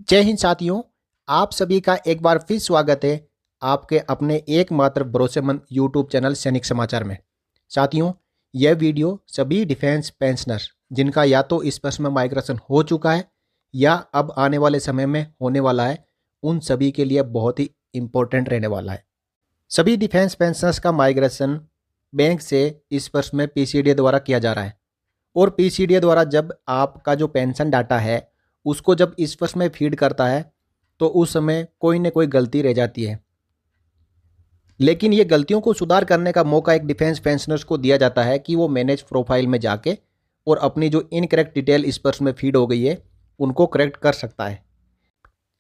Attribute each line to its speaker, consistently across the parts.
Speaker 1: जय हिंद साथियों, आप सभी का एक बार फिर स्वागत है आपके अपने एकमात्र भरोसेमंद यूट्यूब चैनल सैनिक समाचार में। साथियों, यह वीडियो सभी डिफेंस पेंशनर्स जिनका या तो इस वर्ष में माइग्रेशन हो चुका है या अब आने वाले समय में होने वाला है, उन सभी के लिए बहुत ही इम्पोर्टेंट रहने वाला है। सभी डिफेंस पेंशनर्स का माइग्रेशन बैंक से इस वर्ष में पीसीडीए द्वारा किया जा रहा है और पीसीडीए द्वारा जब आपका जो पेंशन डाटा है उसको जब इस वर्ष में फीड करता है तो उस समय कोई न कोई गलती रह जाती है, लेकिन ये गलतियों को सुधार करने का मौका एक डिफेंस पेंशनर्स को दिया जाता है कि वो मैनेज प्रोफाइल में जाके और अपनी जो इनकरेक्ट डिटेल इस वर्ष में फीड हो गई है उनको करेक्ट कर सकता है।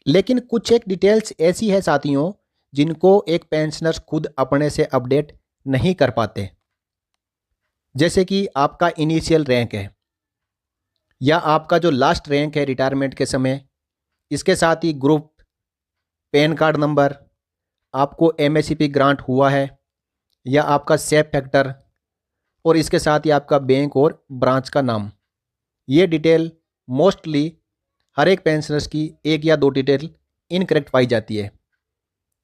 Speaker 1: लेकिन कुछ एक डिटेल्स ऐसी है साथियों जिनको एक पेंशनर्स खुद अपने से अपडेट नहीं कर पाते, जैसे कि आपका इनिशियल रैंक है या आपका जो लास्ट रैंक है रिटायरमेंट के समय, इसके साथ ही ग्रुप, पैन कार्ड नंबर, आपको एमएससीपी ग्रांट हुआ है या आपका सेफ फैक्टर, और इसके साथ ही आपका बैंक और ब्रांच का नाम। ये डिटेल मोस्टली हर एक पेंशनर्स की एक या दो डिटेल इनकरेक्ट पाई जाती है।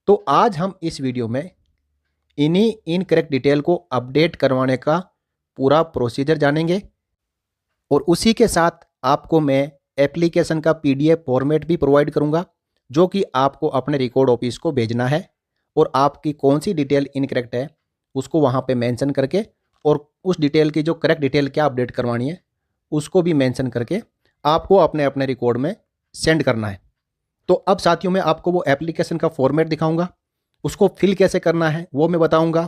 Speaker 1: तो आज हम इस वीडियो में इन्हीं इनकरेक्ट डिटेल को अपडेट करवाने का पूरा प्रोसीजर जानेंगे और उसी के साथ आपको मैं एप्लीकेशन का पीडीएफ फॉर्मेट भी प्रोवाइड करूंगा जो कि आपको अपने रिकॉर्ड ऑफिस को भेजना है और आपकी कौन सी डिटेल इनकरेक्ट है उसको वहां पे मेंशन करके और उस डिटेल की जो करेक्ट डिटेल क्या अपडेट करवानी है उसको भी मेंशन करके आपको अपने अपने रिकॉर्ड में सेंड करना है। तो अब साथियों मैं आपको वो एप्लीकेशन का फॉर्मेट दिखाऊंगा, उसको फिल कैसे करना है वो मैं बताऊंगा,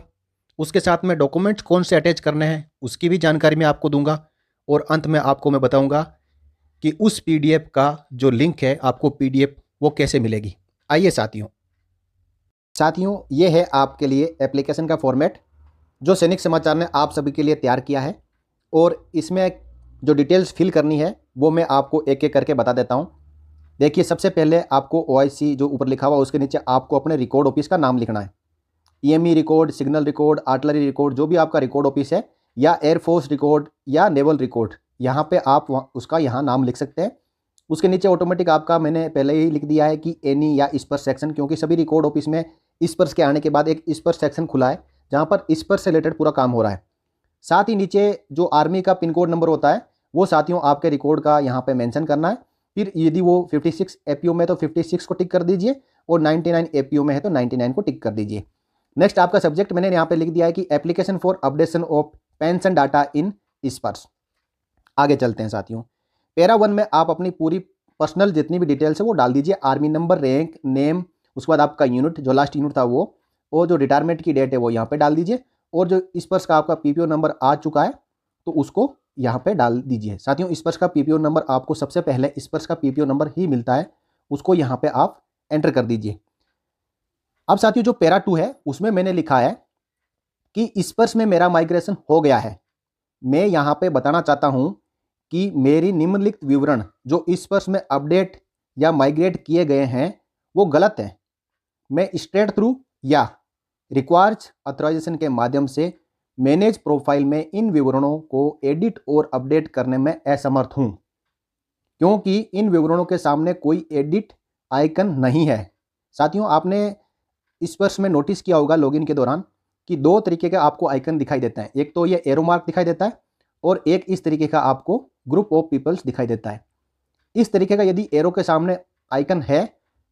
Speaker 1: उसके साथ में डॉक्यूमेंट्स कौन से अटैच करने हैं उसकी भी जानकारी मैं आपको दूंगा और अंत में आपको मैं बताऊंगा कि उस पीडीएफ का जो लिंक है आपको पीडीएफ वो कैसे मिलेगी। आइए साथियों ये है आपके लिए एप्लीकेशन का फॉर्मेट जो सैनिक समाचार ने आप सभी के लिए तैयार किया है और इसमें जो डिटेल्स फिल करनी है वो मैं आपको एक एक करके बता देता हूँ। देखिए, सबसे पहले आपको ओआईसी जो ऊपर लिखा हुआ उसके नीचे आपको अपने रिकॉर्ड ऑफिस का नाम लिखना है। EME record, signal record, artillery record, जो भी आपका रिकॉर्ड ऑफिस है, या एयरफोर्स रिकॉर्ड या नेवल रिकॉर्ड, यहाँ पे आप उसका यहाँ नाम लिख सकते हैं। उसके नीचे ऑटोमेटिक आपका मैंने पहले ही लिख दिया है कि एनी या स्पर्श सेक्शन, क्योंकि सभी रिकॉर्ड ऑफिस में स्पर्श के आने के बाद एक स्पर्श सेक्शन खुला है जहाँ पर स्पर्श से रिलेटेड पूरा काम हो रहा है। साथ ही नीचे जो आर्मी का पिन कोड नंबर होता है वो साथियों आपके रिकॉर्ड का यहाँ पे मेंशन करना है। फिर यदि वो 56 एपीओ में तो 56 को टिक कर दीजिए और 99 एपीओ में है तो 99 को टिक कर दीजिए। नेक्स्ट आपका सब्जेक्ट मैंने यहाँ पे लिख दिया है कि application for updation of pension data in स्पर्श। आगे चलते हैं साथियों। पैरा 1 में आप अपनी पूरी पर्सनल जितनी भी डिटेल्स है वो डाल दीजिए, आर्मी नंबर, रैंक, नेम, उसके बाद आपका यूनिट, जो लास्ट यूनिट था वो, और जो रिटायरमेंट की डेट है वो यहाँ पे डाल दीजिए, और जो स्पर्श का आपका पीपीओ नंबर आ चुका है तो उसको यहाँ पे डाल दीजिए। साथियों स्पर्श का पीपीओ नंबर आपको सबसे पहले स्पर्श का पीपीओ नंबर ही मिलता है, उसको यहाँ पे आप एंटर कर दीजिए। अब साथियों जो पैरा 2 है उसमें मैंने लिखा है कि स्पर्श में मेरा माइग्रेशन हो गया है। मैं यहाँ पे बताना चाहता हूँ कि मेरी निम्नलिखित विवरण जो स्पर्श में अपडेट या माइग्रेट किए गए हैं वो गलत है। मैं स्ट्रेट थ्रू या रिक्वायर्ड ऑथराइजेशन के माध्यम से मैनेज प्रोफाइल में इन विवरणों को एडिट और अपडेट करने में असमर्थ हूं, क्योंकि इन विवरणों के सामने कोई एडिट आइकन नहीं है। साथियों आपने इस वर्ष में नोटिस किया होगा लॉगिन के दौरान कि दो तरीके का आपको आइकन दिखाई देता है, एक तो ये एरो मार्क दिखाई देता है और एक इस तरीके का आपको ग्रुप ऑफ पीपल्स दिखाई देता है। इस तरीके का यदि एरो के सामने आइकन है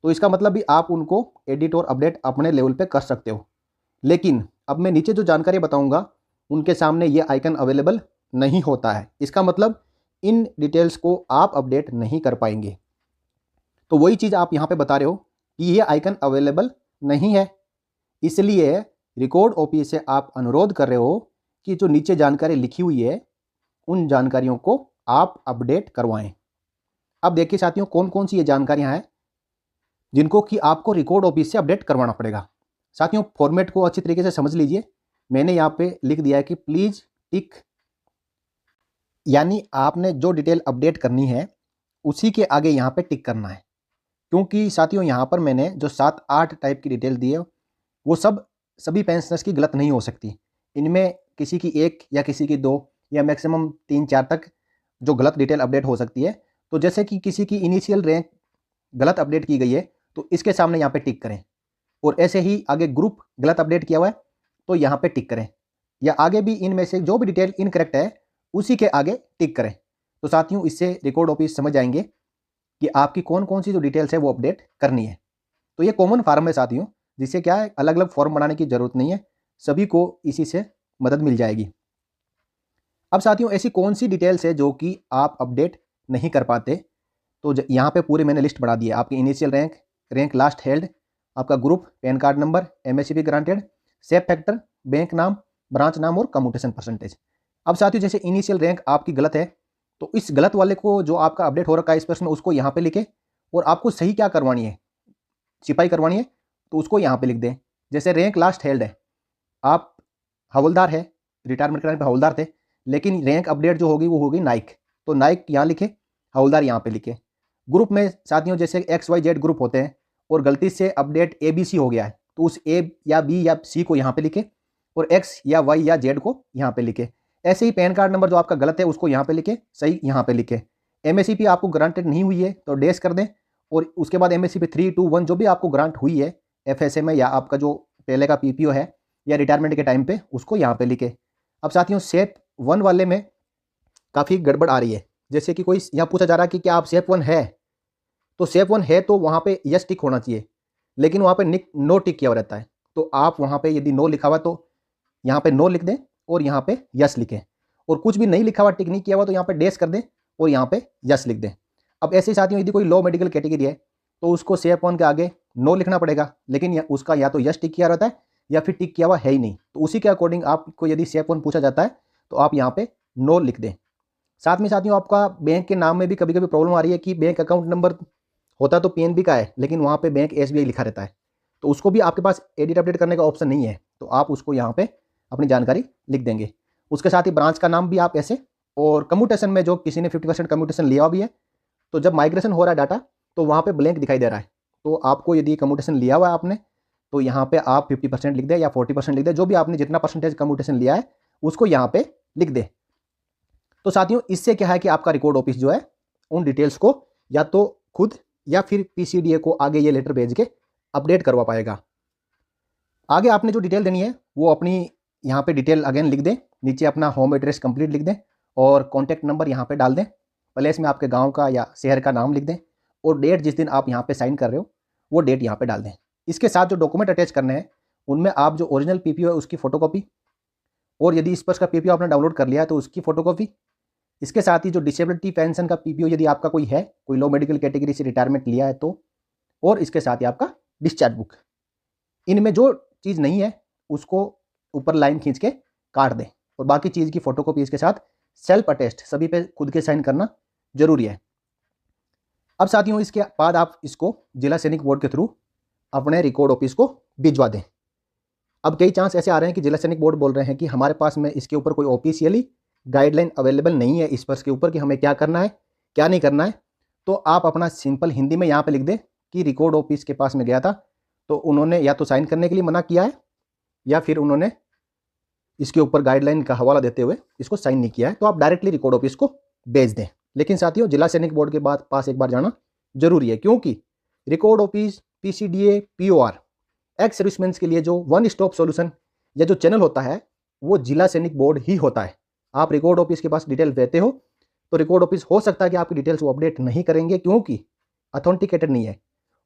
Speaker 1: तो इसका मतलब भी आप उनको एडिट और अपडेट अपने लेवल पे कर सकते हो, लेकिन अब मैं नीचे जो जानकारी बताऊंगा उनके सामने ये आइकन अवेलेबल नहीं होता है। इसका मतलब इन डिटेल्स को आप अपडेट नहीं कर पाएंगे। तो वही चीज़ आप यहाँ पे बता रहे हो कि ये आइकन अवेलेबल नहीं है, इसलिए रिकॉर्ड ऑफिस से आप अनुरोध कर रहे हो कि जो नीचे जानकारी लिखी हुई है उन जानकारियों को आप अपडेट करवाएं। अब देखिए साथियों कौन कौन सी ये जानकारियाँ हैं जिनको कि आपको रिकॉर्ड ऑफिस से अपडेट करवाना पड़ेगा। साथियों फॉर्मेट को अच्छी तरीके से समझ लीजिए। मैंने यहाँ पे लिख दिया है कि प्लीज टिक, यानी आपने जो डिटेल अपडेट करनी है उसी के आगे यहाँ पे टिक करना है, क्योंकि साथियों यहाँ पर मैंने जो 7-8 टाइप की डिटेल दी है वो सभी पेंशनर्स की गलत नहीं हो सकती। इनमें किसी की एक या किसी की 2 या मैक्सिमम 3-4 तक जो गलत डिटेल अपडेट हो सकती है। तो जैसे कि किसी की इनिशियल रैंक गलत अपडेट की गई है तो इसके सामने यहाँ पे टिक करें, और ऐसे ही आगे ग्रुप गलत अपडेट किया हुआ है तो यहाँ पे टिक करें, या आगे भी इनमें से जो भी डिटेल इनकरेक्ट है उसी के आगे टिक करें। तो साथियों इससे रिकॉर्ड ऑफिस समझ जाएंगे कि आपकी कौन कौन सी जो डिटेल्स है वो अपडेट करनी है। तो ये कॉमन फॉर्म है साथियों, जिससे क्या है अलग अलग फॉर्म बनाने की जरूरत नहीं है, सभी को इसी से मदद मिल जाएगी। अब साथियों ऐसी कौन सी डिटेल्स है जो कि आप अपडेट नहीं कर पाते, तो यहाँ पे पूरी मैंने लिस्ट बढ़ा दी है। आपकी initial rank, rank last held, आपका group, PAN card number, MSCB granted, safe factor, bank नाम, ब्रांच नाम और कम्यूटेशन परसेंटेज। अब साथियों जैसे इनिशियल रैंक आपकी गलत है तो इस गलत वाले को जो आपका अपडेट हो रखा है इस प्रश्न में उसको यहाँ पे लिखे, और आपको सही क्या करवानी है, सिपाही करवानी है तो उसको यहाँ पे लिख दें। जैसे रैंक लास्ट हेल्ड है, आप हवलदार है, रिटायरमेंट कराने पे हवलदार थे, लेकिन रैंक अपडेट जो होगी वो होगी नाइक, तो नाइक यहाँ लिखे, हवलदार यहाँ पे लिखे। ग्रुप में साथियों जैसे XYZ ग्रुप होते हैं और गलती से अपडेट ABC हो गया है तो उस A या B या C को यहाँ पे लिखे, और X या Y या Z को यहाँ पे लिखे। ऐसे ही पैन कार्ड नंबर जो आपका गलत है उसको यहाँ पे लिखे, सही यहाँ पे लिखे। MSCP आपको ग्रांटेड नहीं हुई है तो डैश कर दें, और उसके बाद MSCP 3, 2, 1 जो भी आपको ग्रांट हुई है FSA में या आपका जो पहले का PPO है या रिटायरमेंट के टाइम पे, उसको यहाँ पे लिखे। अब साथियों सेफ 1 वाले में काफ़ी गड़बड़ आ रही है, जैसे कि कोई यहाँ पूछा जा रहा है कि क्या आप सेफ 1 है, तो सेफ 1 है तो वहाँ पे यस टिक होना चाहिए, लेकिन वहाँ पे नो टिक किया हुआ रहता है। तो आप वहाँ पे यदि नो लिखा हुआ तो यहाँ पे नो लिख दें और यहाँ पे यस लिखें, और कुछ भी नहीं लिखा हुआ, टिक नहीं किया हुआ तो यहाँ पे डैश कर दें और यहाँ पे यस लिख दें। अब ऐसे ही साथियों यदि कोई लो मेडिकल कैटेगरी है तो उसको सेफ 1 के आगे नो लिखना पड़ेगा, लेकिन उसका या तो यस टिक किया रहता है या फिर टिक किया हुआ है ही नहीं, तो उसी के अकॉर्डिंग आपको यदि सेफ 1 पूछा जाता है तो आप यहाँ पे नो लिख दें। साथ में साथियों आपका बैंक के नाम में भी कभी कभी प्रॉब्लम आ रही है कि बैंक अकाउंट नंबर होता तो PNB का है, लेकिन वहाँ पे बैंक SBI लिखा रहता है, तो उसको भी आपके पास एडिट अपडेट करने का ऑप्शन नहीं है, तो आप उसको यहाँ पे अपनी जानकारी लिख देंगे। उसके साथ ही ब्रांच का नाम भी आप ऐसे, और कम्यूटेशन में जो किसी ने 50% कम्यूटेशन लिया भी है तो जब माइग्रेशन हो रहा है डाटा तो वहाँ पे ब्लैंक दिखाई दे रहा है, तो आपको यदि कम्यूटेशन लिया हुआ है आपने तो यहाँ पे आप 50% लिख दें या 40% लिख दें, जो भी आपने जितना परसेंटेज कम्यूटेशन लिया है उसको यहाँ पे लिख दें। तो साथियों इससे क्या है कि आपका रिकॉर्ड ऑफिस जो है उन डिटेल्स को या तो खुद या फिर PCDA को आगे ये लेटर भेज के अपडेट करवा पाएगा। आगे आपने जो डिटेल देनी है वो अपनी यहाँ पे डिटेल अगेन लिख दें, नीचे अपना होम एड्रेस कंप्लीट लिख दें और कॉन्टैक्ट नंबर यहाँ पे डाल दें, प्लेस में आपके गांव का या शहर का नाम लिख दें, और डेट जिस दिन आप यहाँ पे साइन कर रहे हो वो डेट यहाँ पे डाल दें। इसके साथ जो डॉक्यूमेंट अटैच करने हैं उनमें आप जो ओरिजिनल PPO है उसकी फ़ोटोकॉपी, और यदि इस पर का PPO आपने डाउनलोड कर लिया है तो उसकी फ़ोटोकॉपी। इसके साथ ही जो डिसेबिलिटी पेंशन का PPO यदि आपका कोई है, कोई लो मेडिकल कैटेगरी से रिटायरमेंट लिया है तो, और इसके साथ ही आपका डिस्चार्ज बुक। इनमें जो चीज़ नहीं है उसको ऊपर लाइन खींच के काट दें, और बाकी चीज़ की फ़ोटोकॉपी इसके साथ सेल्फ अटेस्ट सभी पे खुद के साइन करना जरूरी है। अब साथियों इसके बाद आप इसको जिला सैनिक बोर्ड के थ्रू अपने रिकॉर्ड ऑफिस को भिजवा दें। अब कई चांस ऐसे आ रहे हैं कि जिला सैनिक बोर्ड बोल रहे हैं कि हमारे पास में इसके ऊपर कोई ऑफिशियली गाइडलाइन अवेलेबल नहीं है इस पर के ऊपर कि हमें क्या करना है क्या नहीं करना है, तो आप अपना सिंपल हिंदी में यहाँ पे लिख दें कि रिकॉर्ड ऑफिस के पास में गया था तो उन्होंने या तो साइन करने के लिए मना किया है या फिर उन्होंने इसके ऊपर गाइडलाइन का हवाला देते हुए इसको साइन नहीं किया है, तो आप डायरेक्टली रिकॉर्ड ऑफिस को भेज दें। लेकिन साथियों जिला सैनिक बोर्ड के पास एक बार जाना जरूरी है, क्योंकि record office, PCDA, POR ex serviceman के लिए जो वन स्टॉप सॉल्यूशन या जो चैनल होता है वो जिला सैनिक बोर्ड ही होता है। आप रिकॉर्ड ऑफिस के पास डिटेल देते हो तो रिकॉर्ड ऑफिस हो सकता है कि आपकी डिटेल्स वो अपडेट नहीं करेंगे क्योंकि अथेंटिकेटेड नहीं है,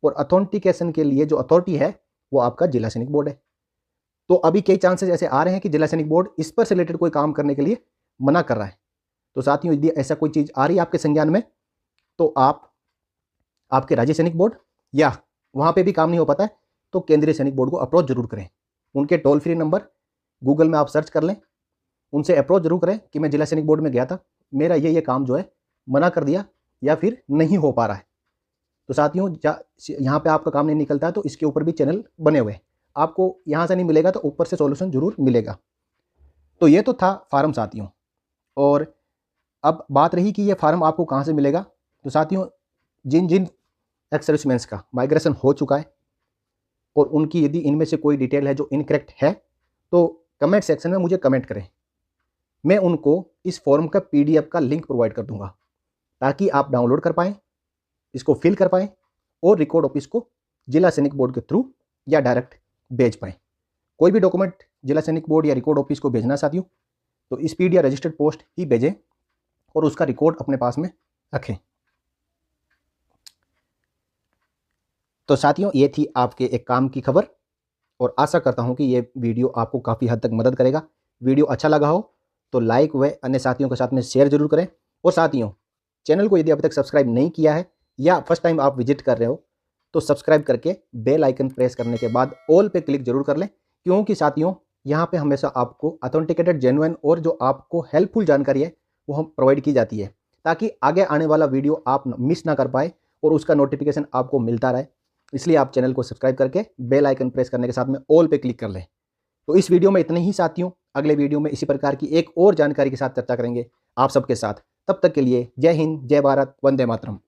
Speaker 1: और अथेंटिकेशन के लिए जो अथॉरिटी है वो आपका जिला सैनिक बोर्ड है। तो अभी कई चांसेस ऐसे आ रहे हैं कि जिला सैनिक बोर्ड इस पर से रिलेटेड कोई काम करने के लिए मना कर रहा है। तो साथियों यदि ऐसा कोई चीज़ आ रही है आपके संज्ञान में तो आप आपके राज्य सैनिक बोर्ड या वहाँ पे भी काम नहीं हो पाता है तो केंद्रीय सैनिक बोर्ड को अप्रोच जरूर करें। उनके टोल फ्री नंबर गूगल में आप सर्च कर लें, उनसे अप्रोच जरूर करें कि मैं जिला सैनिक बोर्ड में गया था, मेरा ये काम जो है मना कर दिया या फिर नहीं हो पा रहा है। तो साथियों यहाँ पे आपका काम नहीं निकलता है तो इसके ऊपर भी चैनल बने हुए हैं, आपको यहाँ से नहीं मिलेगा तो ऊपर से सॉल्यूशन जरूर मिलेगा। तो ये तो था फार्म साथियों, और अब बात रही कि ये फार्म आपको कहाँ से मिलेगा। तो साथियों जिन जिन एक्स सर्विसमैन का माइग्रेशन हो चुका है और उनकी यदि इनमें से कोई डिटेल है जो इनकरेक्ट है तो कमेंट सेक्शन में मुझे कमेंट करें, मैं उनको इस फॉर्म का PDF का लिंक प्रोवाइड कर दूंगा ताकि आप डाउनलोड कर पाएँ, इसको फिल कर पाएँ और रिकॉर्ड ऑफिस को जिला सैनिक बोर्ड के थ्रू या डायरेक्ट भेज पाएँ। कोई भी डॉक्यूमेंट जिला सैनिक बोर्ड या रिकॉर्ड ऑफिस को भेजना साथियों तो स्पीड या रजिस्टर्ड पोस्ट ही भेजें और उसका रिकॉर्ड अपने पास में रखें। तो साथियों ये थी आपके एक काम की खबर और आशा करता हूं कि ये वीडियो आपको काफ़ी हद तक मदद करेगा। वीडियो अच्छा लगा हो तो लाइक व अन्य साथियों के साथ में शेयर जरूर करें। और साथियों चैनल को यदि अभी तक सब्सक्राइब नहीं किया है या फर्स्ट टाइम आप विजिट कर रहे हो तो सब्सक्राइब करके बेल आइकन प्रेस करने के बाद ऑल पे क्लिक जरूर कर लें, क्योंकि साथियों यहाँ पे हमेशा आपको ऑथेंटिकेटेड जेन्युइन और जो आपको हेल्पफुल जानकारी है वो हम प्रोवाइड की जाती है, ताकि आगे आने वाला वीडियो आप मिस ना कर पाए और उसका नोटिफिकेशन आपको मिलता रहे। इसलिए आप चैनल को सब्सक्राइब करके बेल आइकन प्रेस करने के साथ में ऑल पे क्लिक कर लें। तो इस वीडियो में इतने ही साथियों, अगले वीडियो में इसी प्रकार की एक और जानकारी के साथ चर्चा करेंगे आप सबके साथ। तब तक के लिए जय हिंद, जय भारत, वंदे मातरम।